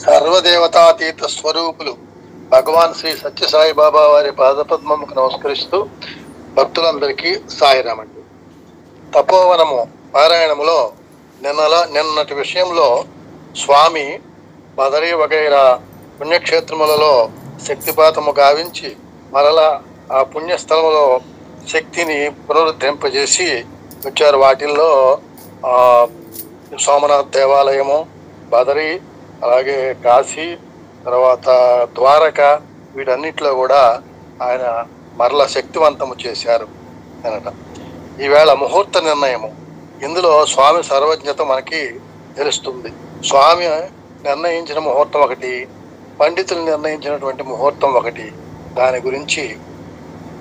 సర్వదేవతాతీత స్వరూపులు భగవాన్ శ్రీ సత్యసాయి బాబా వారి పాదపద్మముకు నమస్కరిస్తూ భక్తులందరికీ సాయిరామండి. తపోవనము పారాయణములో నిన్నటి విషయంలో స్వామి బదరీ వగైరా పుణ్యక్షేత్రములలో శక్తిపాతము గావించి మరలా ఆ పుణ్యస్థలములో శక్తిని పునరుద్ధరింపజేసి వచ్చారు. వాటిల్లో సోమనాథ్ దేవాలయము, బదరీ, అలాగే కాశీ, తర్వాత ద్వారక, వీటన్నిటిలో కూడా ఆయన మరల శక్తివంతము చేశారు అనట. ఈవేళ ముహూర్త నిర్ణయము, ఇందులో స్వామి సర్వజ్ఞత మనకి తెలుస్తుంది. స్వామి నిర్ణయించిన ముహూర్తం ఒకటి, పండితులు నిర్ణయించినటువంటి ముహూర్తం ఒకటి. దాని గురించి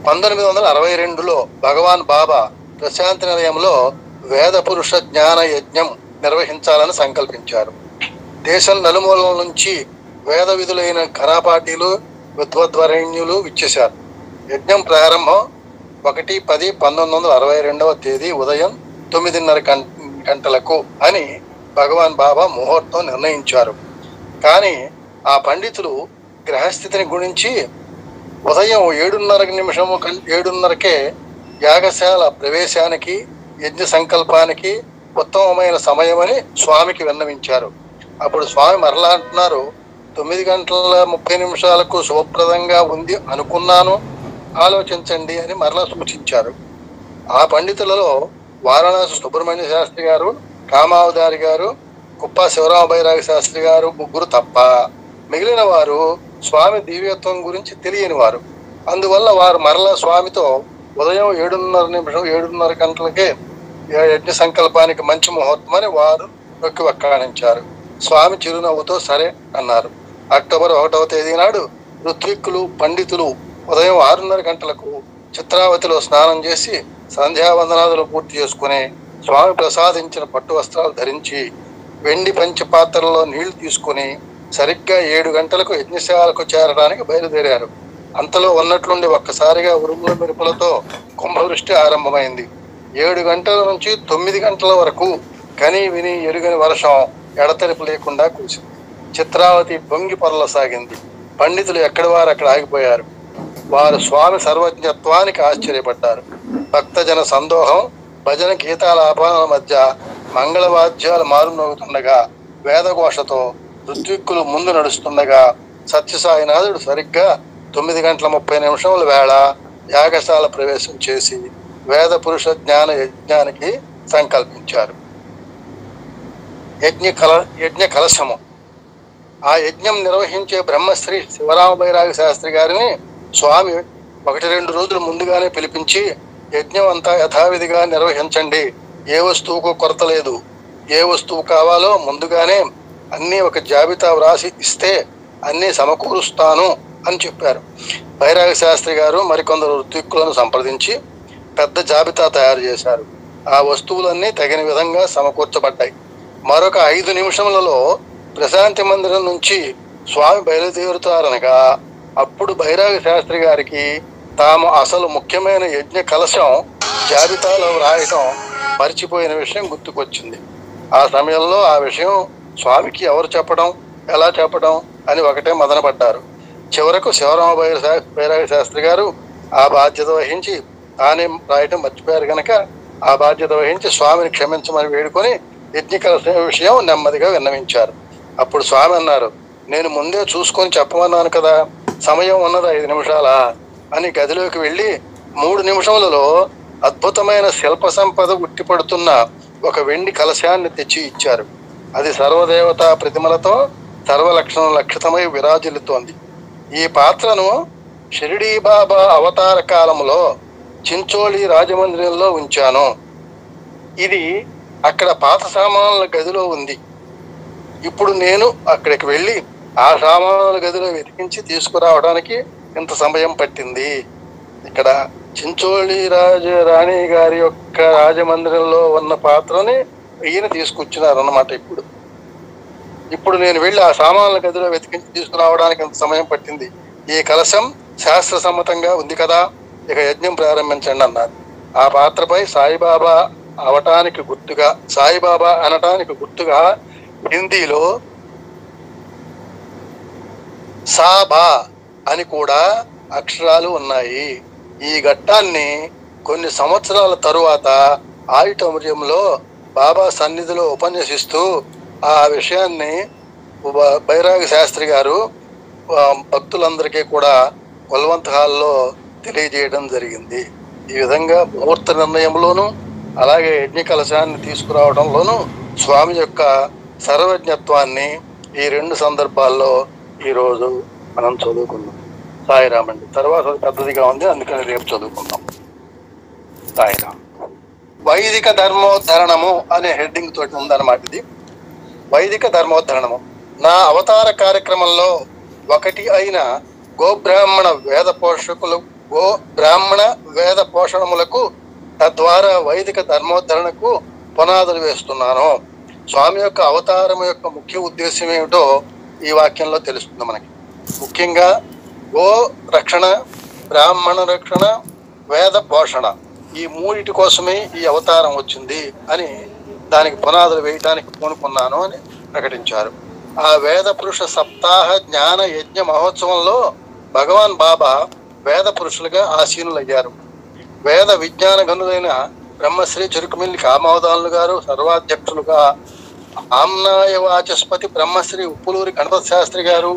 1962లో భగవాన్ బాబా ప్రశాంతి నిలయంలో వేద పురుష జ్ఞాన యజ్ఞం నిర్వహించాలని సంకల్పించారు. దేశం నలుమూలల నుంచి వేద విధులైన ఘనాపాటీలు, విద్వద్వరేణ్యులు ఇచ్చేశారు. యజ్ఞం ప్రారంభం 1/10/1962 ఉదయం 9:30 గంటలకు అని భగవాన్ బాబా ముహూర్తం నిర్ణయించారు. కానీ ఆ పండితులు గ్రహస్థితిని గురించి ఉదయం 7:30కే యాగశాల ప్రవేశానికి, యజ్ఞ సంకల్పానికి ఉత్తమమైన సమయమని స్వామికి విన్నవించారు. అప్పుడు స్వామి మరలా అంటున్నారు, 9:30 శుభప్రదంగా ఉంది అనుకున్నాను, ఆలోచించండి అని మరలా సూచించారు. ఆ పండితులలో వారణాసి సుబ్రహ్మణ్య శాస్త్రి గారు, కామావధారి గారు, కుప్ప శివరామ బైరాగి శాస్త్రి గారు ముగ్గురు తప్ప మిగిలిన వారు స్వామి దివ్యత్వం గురించి తెలియని వారు. అందువల్ల వారు మరలా స్వామితో ఉదయం 7:30 గంటలకే యజ్ఞ సంకల్పానికి మంచి ముహూర్తం అని వారు నొక్కి వక్కాణించారు. స్వామి చిరునవ్వుతో సరే అన్నారు. అక్టోబర్ 1వ తేదీ నాడు ఋత్విక్కులు, పండితులు ఉదయం 6:30 గంటలకు చిత్రావతిలో స్నానం చేసి సంధ్యావందనాదులు పూర్తి చేసుకుని స్వామి ప్రసాదించిన పట్టు వస్త్రాలు ధరించి వెండి పంచపాత్రలో నీళ్లు తీసుకుని సరిగ్గా 7 గంటలకు యజ్ఞశాలకు చేరడానికి బయలుదేరారు. అంతలో ఉన్నట్లుండి ఒక్కసారిగా ఉరుముల మెరుపులతో కుంభవృష్టి ఆరంభమైంది. 7 గంటల నుంచి 9 గంటల వరకు కని విని ఎరుగని వర్షం ఎడతెరిపి లేకుండా కురిసింది. చిత్రావతి పొంగి పొరలసాగింది. పండితులు ఎక్కడి వారు అక్కడ ఆగిపోయారు. వారు స్వామి సర్వజ్ఞత్వానికి ఆశ్చర్యపడ్డారు. భక్తజన సందోహం, భజన గీతాలాపాల మధ్య మంగళవాద్యాలు మారుమోగుతుండగా, వేదఘోషతో ఋత్విక్కులు ముందు నడుస్తుండగా సత్యసాయినాథుడు సరిగ్గా 9:30 వేళ యాగశాల ప్రవేశం చేసి వేద పురుష జ్ఞాన యజ్ఞానికి సంకల్పించారు. యజ్ఞ కలశము. ఆ యజ్ఞం నిర్వహించే బ్రహ్మశ్రీ శివరామ బైరాగి శాస్త్రి గారిని స్వామి 1-2 రోజులు ముందుగానే పిలిపించి, యజ్ఞం అంతా యథావిధిగా నిర్వహించండి, ఏ వస్తువుకు కొరత లేదు, ఏ వస్తువు కావాలో ముందుగానే అన్నీ ఒక జాబితా వ్రాసి ఇస్తే అన్నీ సమకూరుస్తాను అని చెప్పారు. బైరాగి శాస్త్రి గారు మరికొందరు ఋత్విక్కులను సంప్రదించి పెద్ద జాబితా తయారు చేశారు. ఆ వస్తువులన్నీ తగిన విధంగా సమకూర్చబడ్డాయి. మరొక 5 నిమిషములలో ప్రశాంతి మందిరం నుంచి స్వామి బయలుదేరుతారనగా అప్పుడు బైరాగి శాస్త్రి గారికి తాము అసలు ముఖ్యమైన యజ్ఞ కలశం జాబితాలో వ్రాయటం మర్చిపోయిన విషయం గుర్తుకొచ్చింది. ఆ సమయంలో ఆ విషయం స్వామికి ఎవరు చెప్పడం, ఎలా చెప్పడం అని ఒకటే మదనపడ్డారు. చివరకు శివరామ బైరాగి శాస్త్రి గారు ఆ బాధ్యత వహించి, తానే రాయటం మర్చిపోయారు కనుక ఆ బాధ్యత వహించి స్వామిని క్షమించమని వేడుకొని యజ్ఞ కలశం విషయం నెమ్మదిగా విన్నవించారు. అప్పుడు స్వామి అన్నారు, నేను ముందే చూసుకొని చెప్పమన్నాను కదా, సమయం ఉన్నది 5 నిమిషాలా అని గదిలోకి వెళ్ళి 3 నిమిషములలో అద్భుతమైన శిల్ప సంపద ఉట్టిపడుతున్న ఒక వెండి కలశాన్ని తెచ్చి ఇచ్చారు. అది సర్వదేవతా ప్రతిమలతో సర్వలక్షణలక్షితమై విరాజిల్లుతోంది. ఈ పాత్రను షిరిడీ బాబా అవతార కాలంలో చించోళి రాజమందిరంలో ఉంచాను. ఇది అక్కడ పాత సామాన్ల గదిలో ఉంది. ఇప్పుడు నేను అక్కడికి వెళ్ళి ఆ సామాన్ల గదిలో వెతికించి తీసుకురావడానికి ఇంత సమయం పట్టింది. ఇక్కడ చించోళి రాణి గారి యొక్క రాజమందిరంలో ఉన్న పాత్రని ఈయన తీసుకొచ్చినారన్నమాట. ఇప్పుడు నేను వెళ్ళి ఆ సామాన్ల గదిలో వెతికించి తీసుకురావడానికి ఇంత సమయం పట్టింది. ఈ కలశం శాస్త్ర సమ్మతంగా ఉంది కదా, ఇక యజ్ఞం ప్రారంభించండి అన్నారు. ఆ పాత్రపై సాయిబాబా అనటానికి గుర్తుగా హిందీలో సాబా అని కూడా అక్షరాలు ఉన్నాయి. ఈ ఘట్టాన్ని కొన్ని సంవత్సరాల తరువాత ఆడిటోరియంలో బాబా సన్నిధిలో ఉపన్యసిస్తూ ఆ విషయాన్ని బైరాగి శాస్త్రి గారు భక్తులందరికీ కూడా కొల్వంత్ హాల్లో తెలియజేయడం జరిగింది. ఈ విధంగా ముహూర్త నిర్ణయంలోనూ అలాగే యజ్ఞ కలశాన్ని తీసుకురావడంలోనూ స్వామి యొక్క సర్వజ్ఞత్వాన్ని ఈ రెండు సందర్భాల్లో ఈరోజు మనం చదువుకున్నాం. సాయిరామ్ అండి. తర్వాత పెద్దదిగా ఉంది, అందుకని రేపు చదువుకుందాం. సాయిరామ్. వైదిక ధర్మోద్ధరణము అనే హెడ్డింగ్ తోటి ఉందన్నమాట. ఇది వైదిక ధర్మోద్ధరణము. నా అవతార కార్యక్రమంలో ఒకటి అయిన గోబ్రాహ్మణ వేద పోషణములకు తద్వారా వైదిక ధర్మోద్ధరణకు పునాదులు వేస్తున్నాను. స్వామి యొక్క అవతారం యొక్క ముఖ్య ఉద్దేశం ఏమిటో ఈ వాక్యంలో తెలుస్తుంది మనకి. ముఖ్యంగా గో రక్షణ, బ్రాహ్మణ రక్షణ, వేద పోషణ, ఈ మూడిటి కోసమే ఈ అవతారం వచ్చింది అని దానికి పునాదులు వేయటానికి పూనుకున్నాను అని ప్రకటించారు. ఆ వేద పురుష సప్తాహ జ్ఞాన యజ్ఞ మహోత్సవంలో భగవాన్ బాబా వేద పురుషులుగా ఆసీనులయ్యారు. వేద విజ్ఞాన గనులైన బ్రహ్మశ్రీ చురుకుమిల్లి కామోదానులు గారు సర్వాధ్యక్షులుగా, ఆమ్నాయ వాచస్పతి బ్రహ్మశ్రీ ఉప్పులూరి గణపతి శాస్త్రి గారు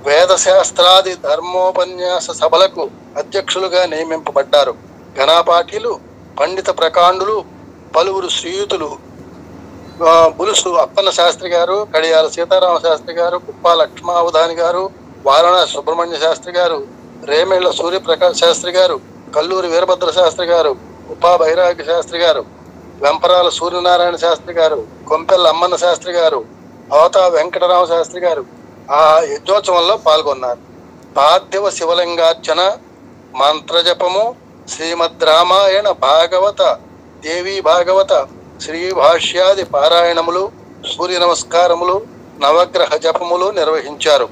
వేద శాస్త్రాది ధర్మోపన్యాస సభలకు అధ్యక్షులుగా నియమింపబడ్డారు. ఘనాపాఠీలు, పండిత ప్రకాండులు, పలువురు శ్రీయుతులు బులుసు అప్పన్న శాస్త్రి గారు, కడియాల సీతారామ శాస్త్రి గారు, కుప్ప లక్ష్మావధాని గారు, వారణాసి సుబ్రహ్మణ్య శాస్త్రి గారు, రేమేళ్ల సూర్యప్రకాశ్ శాస్త్రి గారు, కల్లూరి వీరభద్ర శాస్త్రి గారు, ఉపా బైరాగి శాస్త్రి గారు, వెంపరాల సూర్యనారాయణ శాస్త్రి గారు, కొంపెల్ల అమ్మన్న శాస్త్రి గారు, అవతా వెంకటరామ శాస్త్రి గారు ఆ యజ్ఞోత్సవంలో పాల్గొన్నారు. పార్థివ శివలింగార్చన, మంత్రజపము, శ్రీమద్ రామాయణ భాగవత, దేవీ భాగవత, శ్రీ భాష్యాది పారాయణములు, సూర్య నమస్కారములు, నవగ్రహ జపములు నిర్వహించారు.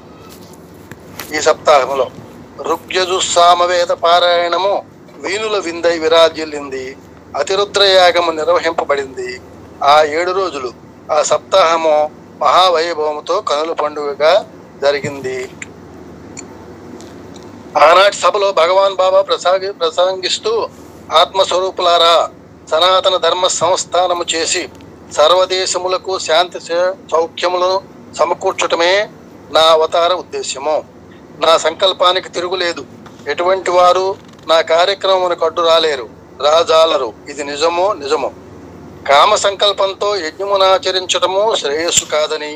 ఈ సప్తాహంలో ఋగ్యజుస్సామవేద పారాయణము వీణుల విందై విరాజిల్లింది. అతిరుద్రయాగము నిర్వహింపబడింది. ఆ 7 రోజులు ఆ సప్తాహము మహావైభవముతో కనుల పండుగగా జరిగింది. ఆనాటి సభలో భగవాన్ బాబా ప్రసంగిస్తూ, ఆత్మస్వరూపులారా, సనాతన ధర్మ సంస్థానము చేసి సర్వదేశములకు శాంతి సౌఖ్యములను సమకూర్చటమే నా అవతార ఉద్దేశ్యము. నా సంకల్పానికి తిరుగులేదు. ఎటువంటి వారు నా కార్యక్రమమునకు అడ్డు రాజాలరు. ఇది నిజము. కామ సంకల్పంతో యజ్ఞమునాచరించటము శ్రేయస్సు కాదని,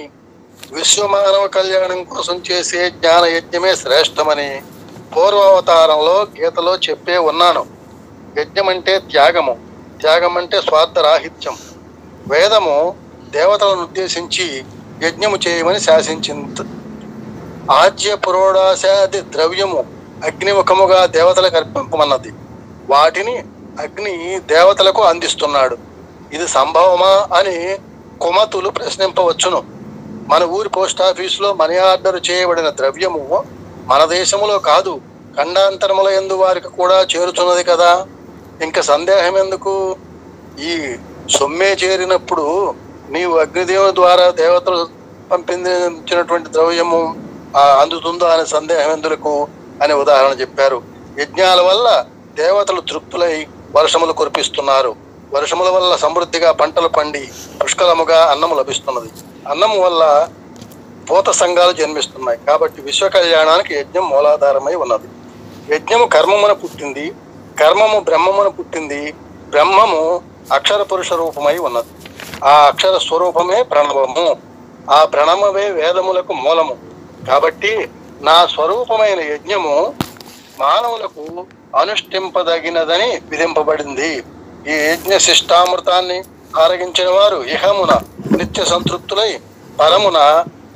విశ్వమానవ కళ్యాణం కోసం చేసే జ్ఞాన యజ్ఞమే శ్రేష్టమని పూర్వావతారంలో గీతలో చెప్పే ఉన్నాను. యజ్ఞమంటే త్యాగము, త్యాగమంటే స్వార్థరాహిత్యం. వేదము దేవతలను ఉద్దేశించి యజ్ఞము చేయమని శాసించింది. ఆజ్య పురోడాశాది ద్రవ్యము అగ్నిముఖముగా దేవతలకు అర్పింపమన్నది. వాటిని అగ్ని దేవతలకు అందిస్తున్నాడు. ఇది సంభవమా అని కుమతులు ప్రశ్నింపవచ్చును. మన ఊరి పోస్టాఫీసులో మనీ ఆర్డర్ చేయబడిన ద్రవ్యము మన దేశములో కాదు, ఖండాంతరముల యందు వారికి కూడా చేరుతున్నది కదా. ఇంకా సందేహం ఎందుకు? ఈ సొమ్మే చేరినప్పుడు నీవు అగ్నిదేవుని ద్వారా దేవతలు పంపించినటువంటి ద్రవ్యము అందుతుందో అనే సందేహం ఎందుకు అనే ఉదాహరణ చెప్పారు. యజ్ఞాల వల్ల దేవతలు తృప్తులై వర్షములు కురిపిస్తున్నారు. వర్షముల వల్ల సమృద్ధిగా పంటలు పండి పుష్కలముగా అన్నము లభిస్తున్నది. అన్నము వల్ల పూత సంఘాలు జన్మిస్తున్నాయి. కాబట్టి విశ్వ కళ్యాణానికి యజ్ఞం మూలాధారమై ఉన్నది. యజ్ఞము కర్మమున పుట్టింది, కర్మము బ్రహ్మమున పుట్టింది, బ్రహ్మము అక్షర పురుష రూపమై ఉన్నది. ఆ అక్షర స్వరూపమే ప్రణవము, ఆ ప్రణవమే వేదములకు మూలము. కాబట్టి నా స్వరూపమైన యజ్ఞము మానవులకు అనుష్ఠింపదగినదని విధింపబడింది. ఈ యజ్ఞ శిష్టామృతాన్ని ఆరగించిన వారు ఇహమున నిత్య సంతృప్తులై పరమున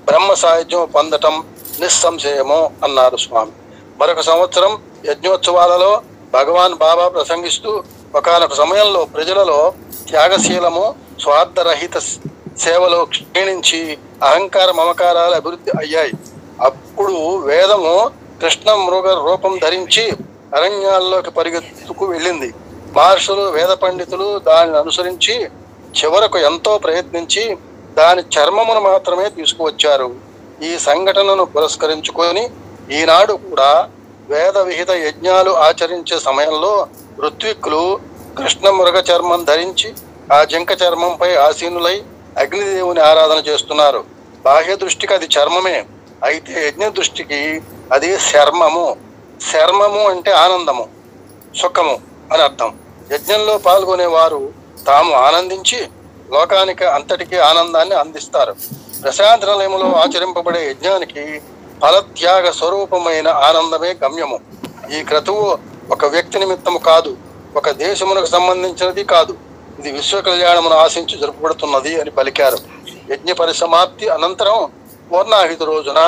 బ్రహ్మ సాయుధ్యం పొందటం నిస్సంశయము అన్నారు స్వామి. మరొక సంవత్సరం యజ్ఞోత్సవాలలో భగవాన్ బాబా ప్రసంగిస్తూ, ఒకానొక సమయంలో ప్రజలలో త్యాగశీలము, స్వార్థరహిత సేవలో క్షీణించి అహంకార మమకారాలు అభివృద్ధి అయ్యాయి. అప్పుడు వేదము కృష్ణ మృగ రూపం ధరించి అరణ్యాల్లోకి పరిగెత్తుకు వెళ్ళింది. మహర్షులు, వేద పండితులు దానిని అనుసరించి చివరకు ఎంతో ప్రయత్నించి దాని చర్మమును మాత్రమే తీసుకువచ్చారు. ఈ సంఘటనను పురస్కరించుకొని ఈనాడు కూడా వేద విహిత యజ్ఞాలు ఆచరించే సమయంలో ఋత్విక్కులు కృష్ణ మృగ చర్మం ధరించి ఆ జింక చర్మంపై ఆసీనులై అగ్నిదేవుని ఆరాధన చేస్తున్నారు. బాహ్య దృష్టికి అది చర్మమే, అయితే యజ్ఞ దృష్టికి అది శర్మము. శర్మము అంటే ఆనందము, సుఖము అని అర్థం. యజ్ఞంలో పాల్గొనే వారు తాము ఆనందించి లోకానికి అంతటికీ ఆనందాన్ని అందిస్తారు. ప్రశాంత నిలయములో ఆచరింపబడే యజ్ఞానికి ఫలత్యాగ స్వరూపమైన ఆనందమే గమ్యము. ఈ క్రతువు ఒక వ్యక్తి నిమిత్తము కాదు, ఒక దేశమునకు సంబంధించినది కాదు, ఇది విశ్వ కళ్యాణమును ఆశించి జరుపబడుతున్నది అని పలికారు. యజ్ఞ పరిసమాప్తి అనంతరం పూర్ణాహితి రోజున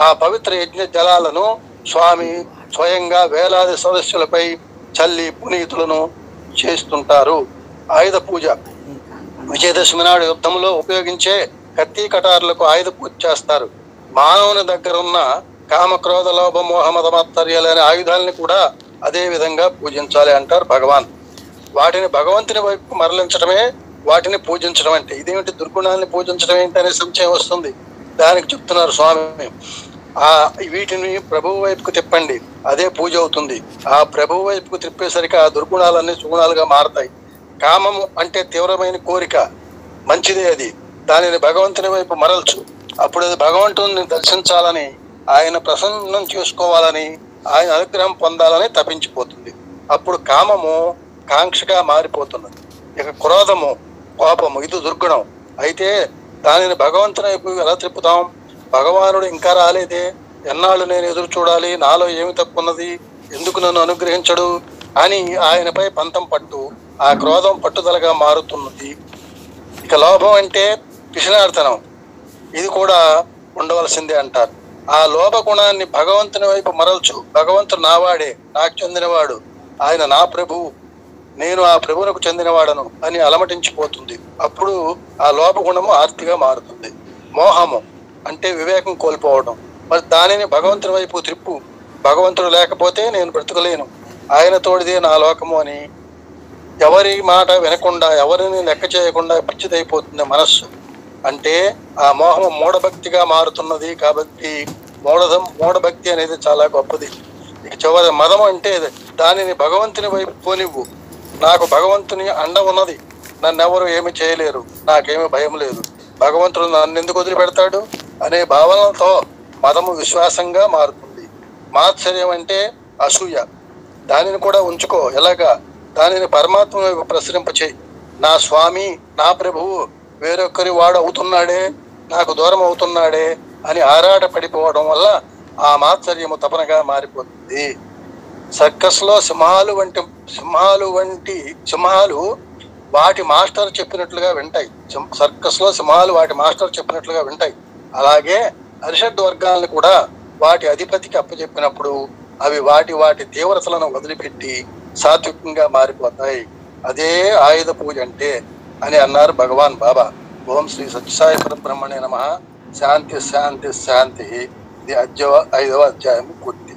ఆ పవిత్ర యజ్ఞ జలాలను స్వామి స్వయంగా వేలాది సదస్సులపై చల్లి పునీతులను చేస్తుంటారు. ఆయుధ పూజ. విజయదశమి నాడు యుద్ధంలో ఉపయోగించే కత్తి కటారులకు ఆయుధ పూజ చేస్తారు. మానవుని దగ్గర ఉన్న కామక్రోధ లోభ మోహ మతమత్తర్యాలనే ఆయుధాలని కూడా అదే విధంగా పూజించాలి అంటారు భగవాన్. వాటిని భగవంతుని వైపు మరలించడమే వాటిని పూజించడం అంటే. ఇదేమిటి దుర్గుణాన్ని పూజించడం ఏంటి అనే సంశయం వస్తుంది. దానికి చెప్తున్నారు స్వామి, వీటిని ప్రభువు వైపుకు తిప్పండి, అదే పూజ అవుతుంది. ఆ ప్రభువు వైపుకు తిప్పేసరికి ఆ దుర్గుణాలన్నీ సుగుణాలుగా మారతాయి. కామము అంటే తీవ్రమైన కోరిక, మంచిదే అది, దానిని భగవంతుని వైపు మరల్చు. అప్పుడు అది భగవంతుని దర్శించాలని, ఆయన ప్రసన్నం చేసుకోవాలని, ఆయన అనుగ్రహం పొందాలని తప్పించిపోతుంది. అప్పుడు కామము కాంక్షగా మారిపోతున్నది. ఇక క్రోధము, కోపము, ఇది దుర్గుణం. అయితే దానిని భగవంతుని వైపు ఎలా తిప్పుతాం? భగవానుడు ఇంకా రాలేదే, ఎన్నాళ్ళు నేను ఎదురు చూడాలి, నాలో ఏమి తప్పున్నది, ఎందుకు నన్ను అనుగ్రహించడు అని ఆయనపై పంతం పట్టు ఆ క్రోధం పట్టుదలగా మారుతున్నది. ఇక లోభం అంటే పిసినార్తనం, ఇది కూడా ఉండవలసిందే అంటారు. ఆ లోభ గుణాన్ని భగవంతుని వైపు మరల్చు. భగవంతుడు నావాడే, నాకు చెందినవాడు, ఆయన నా ప్రభువు, నేను ఆ ప్రభువునకు చెందినవాడను అని అలమటించిపోతుంది. అప్పుడు ఆ లోభ గుణము ఆర్తిగా మారుతుంది. మోహము అంటే వివేకం కోల్పోవడం. మరి దానిని భగవంతుని వైపు త్రిప్పు. భగవంతుడు లేకపోతే నేను బ్రతకలేను, ఆయన తోడిదే నా లోకము అని ఎవరి మాట వినకుండా, ఎవరిని లెక్క చేయకుండా పిచ్చిదైపోతుంది మనస్సు. అంటే ఆ మోహము మూఢభక్తిగా మారుతున్నది. కాబట్టి మూఢభక్తి అనేది చాలా గొప్పది. ఇక చివరి మదము అంటే దానిని భగవంతుని వైపు పోనివ్వు. నాకు భగవంతుని అండ ఉన్నది, నన్నెవరు ఏమి చేయలేరు, నాకేమీ భయం లేదు, భగవంతుడు నన్ను ఎందుకు వదిలిపెడతాడు అనే భావనతో మదము విశ్వాసంగా మారుతుంది. మాత్సర్యం అంటే అసూయ, దానిని కూడా ఉంచుకో. ఎలాగా? దానిని పరమాత్మ వైపు ప్రసరింపచేయి. నా స్వామి, నా ప్రభువు వేరొకరి వాడు అవుతున్నాడే, నాకు దూరం అవుతున్నాడే అని ఆరాట పడిపోవడం వల్ల ఆ మాత్సర్యము తపనగా మారిపోతుంది. సర్కస్ లో సింహాలు వాటి మాస్టర్ చెప్పినట్లుగా వింటాయి. సర్కస్ లో సింహాలు వాటి మాస్టర్ చెప్పినట్లుగా వింటాయి. అలాగే అరిషడ్ వర్గాలను కూడా వాటి అధిపతికి అప్పచెప్పినప్పుడు అవి వాటి తీవ్రతలను వదిలిపెట్టి సాత్వికంగా మారిపోతాయి. అదే ఆయుధ పూజ అంటే అని అన్నారు భగవాన్ బాబా. ఓం శ్రీ సత్యసాయి పరబ్రహ్మణే నమః. శాంతి శాంతి శాంతి. ఇది 5వ అధ్యాయం పూర్తి.